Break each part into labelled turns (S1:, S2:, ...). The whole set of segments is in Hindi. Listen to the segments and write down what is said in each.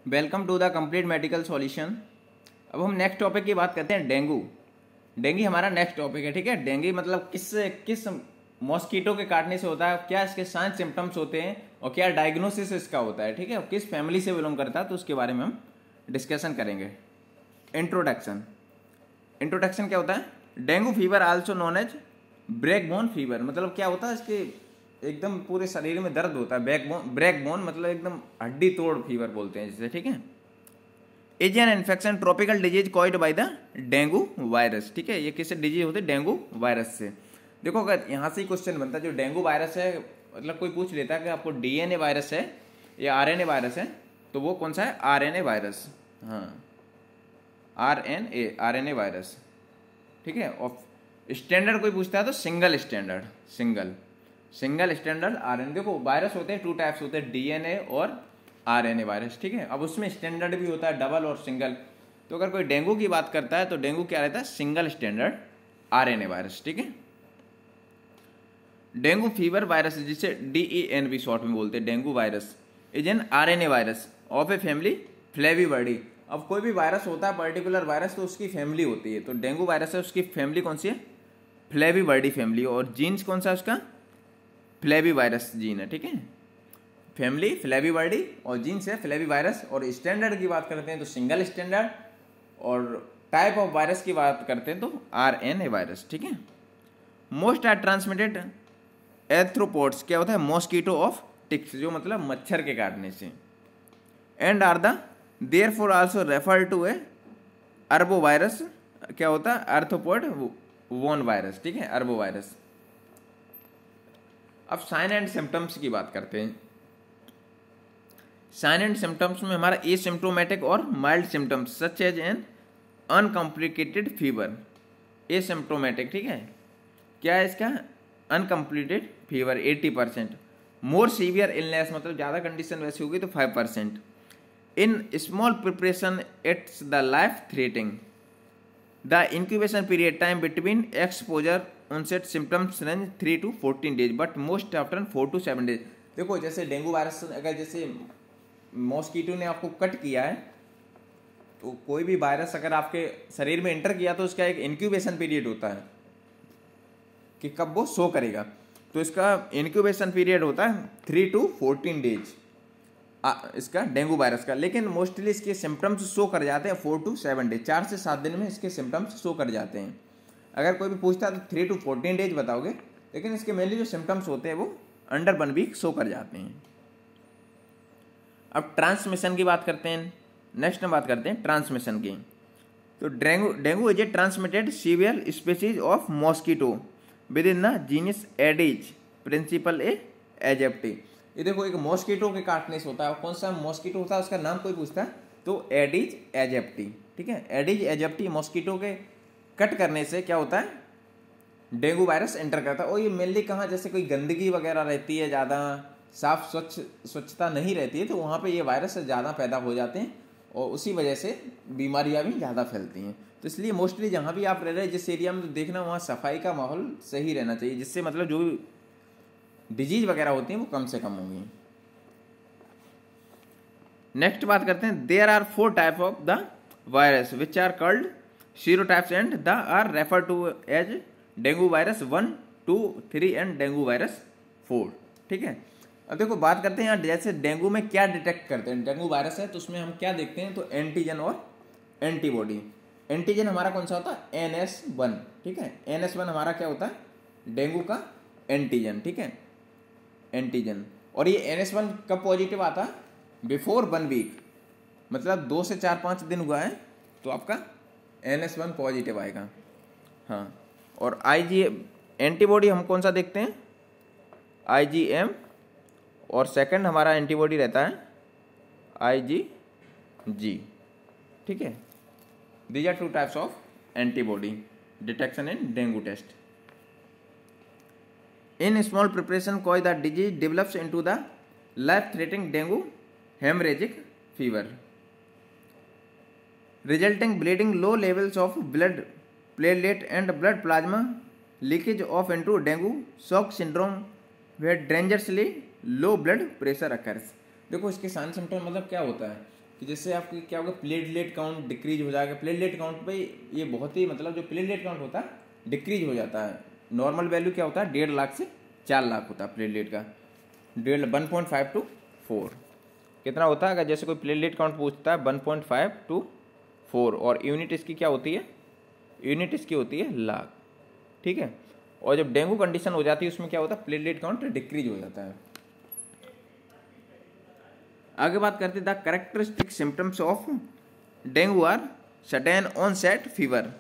S1: Welcome to the complete medical solution. अब हम नेक्स्ट टॉपिक की बात करते हैं डेंगू। डेंगू हमारा नेक्स्ट टॉपिक है, ठीक है। डेंगू मतलब किस मॉस्किटो के काटने से होता है, क्या इसके साइन सिम्टम्स होते हैं और क्या डायग्नोसिस इसका होता है, ठीक है। किस फैमिली से बिलोंग करता है तो उसके बारे में हम डिस्कशन करेंगे। इंट्रोडक्शन क्या होता है? Dengue fever also known as break bone fever, मतलब क्या होता है, इसके एकदम पूरे शरीर में दर्द होता है। ब्रेक बोन मतलब एकदम हड्डी तोड़ फीवर बोलते हैं जिसे, ठीक है। Is an infection tropical disease caused by the dengue virus, ठीक है। ये किससे डिजीज होते हैं? डेंगू वायरस से। देखो अगर यहाँ से ही क्वेश्चन बनता है, जो डेंगू वायरस है, मतलब कोई पूछ लेता है कि आपको डीएनए वायरस है या आरएनए वायरस है, तो वो कौन सा है? RNA virus. हाँ, आरएनए वायरस, ठीक है। और स्टैंडर्ड कोई पूछता है तो सिंगल स्टैंडर्ड आरएनए। देखो वायरस होते हैं, टू टाइप्स होते हैं, डीएनए और आरएनए वायरस, ठीक है। अब उसमें स्टैंडर्ड भी होता है, डबल और सिंगल। तो अगर कोई डेंगू की बात करता है तो डेंगू क्या रहता है? सिंगल स्टैंडर्ड आरएनए वायरस, ठीक है। डेंगू फीवर वायरस जिसे DEN भी शॉर्ट में बोलते हैं, dengue virus is an RNA virus of a family flaviviridae. अब कोई भी वायरस होता है, पर्टिकुलर वायरस, तो उसकी फैमिली होती है। तो डेंगू वायरस है, उसकी फैमिली कौन सी है? फ्लेविवर्डी फैमिली। और जीन्स कौन सा है उसका? फ्लेविवायरस जीन है, ठीक है। फैमिली फ्लेविवर्डी और जीन्स है फ्लेविवायरस। और स्टैंडर्ड की बात करते हैं तो सिंगल स्टैंडर्ड, और टाइप ऑफ वायरस की बात करते हैं तो आरएनए वायरस, ठीक है। मोस्ट आर ट्रांसमिटेड एथ्रोपोड्स, क्या होता है? मॉस्किटो ऑफ टिक्स, जो मतलब मच्छर के काटने से। And are the therefore also refer to a arbovirus, क्या होता है? आर्थ्रोपोड वोन वायरस, ठीक है, अर्बो वायरस। अब साइन एंड सिम्टम्स की बात करते हैं। साइन एंड सिम्टम्स में हमारा एसिम्प्टोमेटिक और mild symptoms such as an uncomplicated fever. Asymptomatic, ठीक है, क्या है इसका? Uncompleted fever 80%। More severe illness मतलब ज़्यादा कंडीशन वैसी होगी तो 5%। In small preparation it's the life threatening. The incubation period time between exposure onset symptoms range 3 to 14 days but most often 4 to 7 days। देखो जैसे डेंगू वायरस, अगर जैसे मॉस्किटो ने आपको कट किया है, तो कोई भी वायरस अगर आपके शरीर में एंटर किया तो उसका एक इंक्यूबेशन पीरियड होता है कि कब वो शो करेगा। तो इसका इंक्यूबेशन पीरियड होता है 3 to 14 डेज इसका डेंगू वायरस का। लेकिन मोस्टली इसके सिम्टम्स शो कर जाते हैं 4 to 7 डेज, 4 से 7 दिन में इसके सिम्टम्स शो कर जाते हैं। अगर कोई भी पूछता है तो 3 to 14 डेज बताओगे, लेकिन इसके मेनली जो सिम्टम्स होते हैं वो अंडर 1 वीक शो कर जाते हैं। अब ट्रांसमिशन की बात करते हैं। नेक्स्ट में बात करते हैं ट्रांसमिशन की। तो dengue is a transmitted severe species of mosquito within the genus aedes principal aegypti. ये देखो एक मॉस्किटो के काटने से होता है। कौन सा मॉस्किटो होता है, उसका नाम कोई पूछता है तो एडिज एजेप्टी, ठीक है। एडिज एजेप्टी मॉस्किटो के कट करने से क्या होता है? डेंगू वायरस एंटर करता है। और ये मेनली कहाँ, जैसे कोई गंदगी वगैरह रहती है, ज़्यादा साफ स्वच्छता नहीं रहती है, तो वहाँ पे ये वायरस ज़्यादा पैदा हो जाते हैं और उसी वजह से बीमारियाँ भी ज़्यादा फैलती हैं। तो इसलिए मोस्टली जहाँ भी आप रह रहे हैं, जिस एरिया में, तो देखना वहाँ सफाई का माहौल सही रहना चाहिए, जिससे मतलब जो डिजीज वगैरह होती हैं वो कम से कम होंगी। नेक्स्ट बात करते हैं। There are 4 type of the virus which are called serotypes and the are refer to as dengue virus 1, 2, 3 and dengue virus 4, ठीक है। अब देखो बात करते हैं यहाँ, जैसे डेंगू में क्या डिटेक्ट करते हैं। डेंगू वायरस है तो उसमें हम क्या देखते हैं, तो एंटीजन और एंटीबॉडी। एंटीजन हमारा कौन सा होता है? NS1, ठीक है। NS1 हमारा क्या होता है? डेंगू का एंटीजन, ठीक है, एंटीजन। और ये NS1 कब पॉजिटिव आता है? बिफोर 1 वीक, मतलब 2 से 4-5 दिन हुआ है तो आपका NS1 पॉजिटिव आएगा। हाँ, और एंटीबॉडी हम कौन सा देखते हैं? IgM, और सेकंड हमारा एंटीबॉडी रहता है IgG, ठीक है। These are 2 types of antibody detection in dengue test. In small preparation cause the disease develops into the life threatening dengue haemorrhagic fever resulting bleeding, low levels of blood platelet and blood plasma, leakage of into dengue shock syndrome where dangerously low blood pressure occurs। देखो इसके साइन सिम्टम मतलब क्या होता है, कि जैसे आपकी क्या होगा, प्लेटलेट काउंट डिक्रीज हो जाएगा। प्लेटलेट काउंट पे ये बहुत ही मतलब जो प्लेटलेट काउंट होता है डिक्रीज हो जाता है। नॉर्मल वैल्यू क्या होता है 1.5 लाख से 4 लाख होता है प्लेटलेट का। 1.5 to 4 कितना होता है? अगर जैसे कोई प्लेटलेट काउंट पूछता है 1.5 to 4 और यूनिट इसकी क्या होती है? यूनिट इसकी होती है लाख, ठीक है। और जब डेंगू कंडीशन हो जाती है उसमें क्या होता है प्लेटलेट काउंट डिक्रीज हो जाता है। आगे बात करते हैं the characteristic symptoms of dengue are sudden onset fever,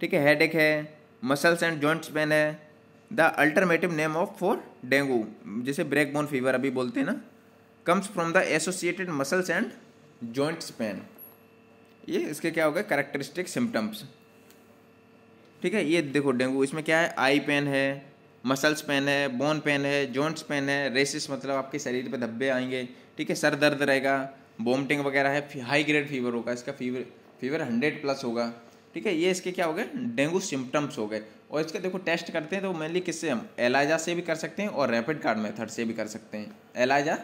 S1: ठीक है, हेडेक है, मसल्स एंड जॉइंट्स पेन है। The alternative name of for dengue जिसे ब्रेक बोन फीवर अभी बोलते हैं ना, comes from the associated muscles and joints pain. ये इसके क्या हो गए कैरेक्टरिस्टिक सिम्टम्स, ठीक है। ये देखो डेंगू इसमें क्या है, आई पेन है, मसल्स पेन है, बोन पेन है, जॉइंट्स पेन है, रेसिस मतलब आपके शरीर पे धब्बे आएंगे, ठीक है, सर दर्द रहेगा, वोमिटिंग वगैरह है, हाई ग्रेड फीवर होगा, इसका फीवर 100+ होगा, ठीक है। ये इसके क्या हो गए डेंगू सिम्टम्स हो गए। और इसका देखो टेस्ट करते हैं तो मेनली किससे हम एलाइजा से भी कर सकते हैं और रैपिड कार्ड मेथड से भी कर सकते हैं, एलाइजा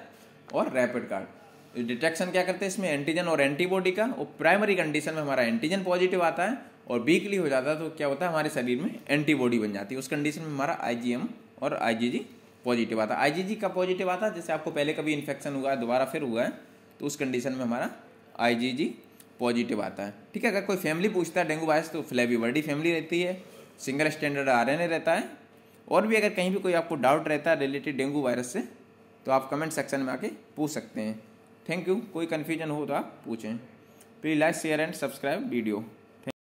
S1: और रैपिड कार्ड। डिटेक्शन क्या करते हैं इसमें एंटीजन और एंटीबॉडी का, और प्राइमरी कंडीशन में हमारा एंटीजन पॉजिटिव आता है और वीकली हो जाता है तो क्या होता है हमारे शरीर में एंटीबॉडी बन जाती है। उस कंडीशन में हमारा IgM और IgG पॉजिटिव आता है। IgG का पॉजिटिव आता है जैसे आपको पहले कभी इन्फेक्शन हुआ है दोबारा फिर हुआ है तो उस कंडीशन में हमारा IgG पॉजिटिव आता है, ठीक है। अगर कोई फैमिली पूछता है डेंगू वायरस तो फ्लेविवर्डी फैमिली रहती है, सिंगल स्टैंडर्ड RNA रहता है। और भी अगर कहीं भी कोई आपको डाउट रहता है रिलेटेड डेंगू वायरस से तो आप कमेंट सेक्शन में आके पूछ सकते हैं। Thank you. कोई कन्फ्यूजन हो तो आप पूछें। Please like share and subscribe video.